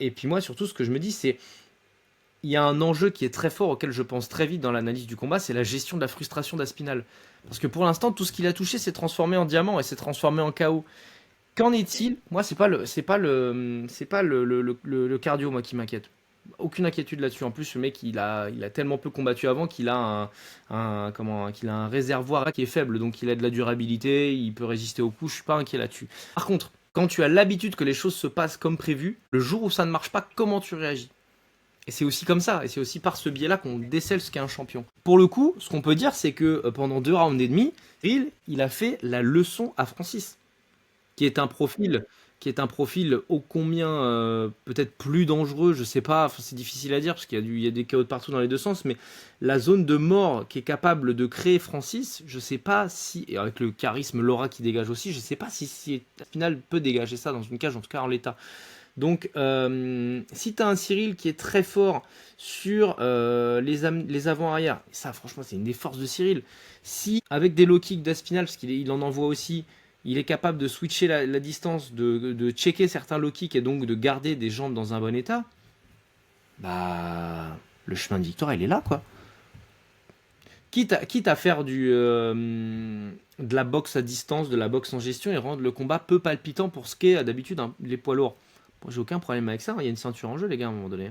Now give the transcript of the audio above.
Et puis moi, surtout, ce que je me dis, c'est il y a un enjeu qui est très fort auquel je pense très vite dans l'analyse du combat, c'est la gestion de la frustration d'Aspinal. Parce que pour l'instant, tout ce qu'il a touché s'est transformé en diamant et s'est transformé en chaos. Qu'en est-il? Moi, c'est pas le cardio moi qui m'inquiète. Aucune inquiétude là-dessus. En plus, ce mec, il a tellement peu combattu avant qu'il a qu'il a un réservoir qui est faible, donc il a de la durabilité, il peut résister aux coups. Je suis pas inquiet là-dessus. Par contre, quand tu as l'habitude que les choses se passent comme prévu, le jour où ça ne marche pas, comment tu réagis? Et c'est aussi comme ça, et c'est aussi par ce biais-là qu'on décèle ce qu'est un champion. Pour le coup, ce qu'on peut dire, c'est que pendant 2 rounds et demi, Cyril, il a fait la leçon à Francis, qui est un profil, qui est un profil ô combien peut-être plus dangereux, je sais pas, enfin, c'est difficile à dire parce qu'il y a des chaos de partout dans les deux sens, mais la zone de mort qui est capable de créer Francis, je sais pas si, et avec le charisme, l'aura qui dégage aussi, je sais pas si la finale peut dégager ça dans une cage, en tout cas en l'état. Donc, si tu as un Cyril qui est très fort sur les avant-arrière, ça, franchement, c'est une des forces de Cyril. Si, avec des low kicks d'Aspinal, parce qu'il en envoie aussi, il est capable de switcher la distance, de checker certains low kicks et donc de garder des jambes dans un bon état, bah, le chemin de victoire, il est là, quoi. Quitte à faire de la boxe à distance, de la boxe en gestion et rendre le combat peu palpitant pour ce qu'est d'habitude les poids lourds. Moi, j'ai aucun problème avec ça, hein. Il y a une ceinture en jeu, les gars, à un moment donné.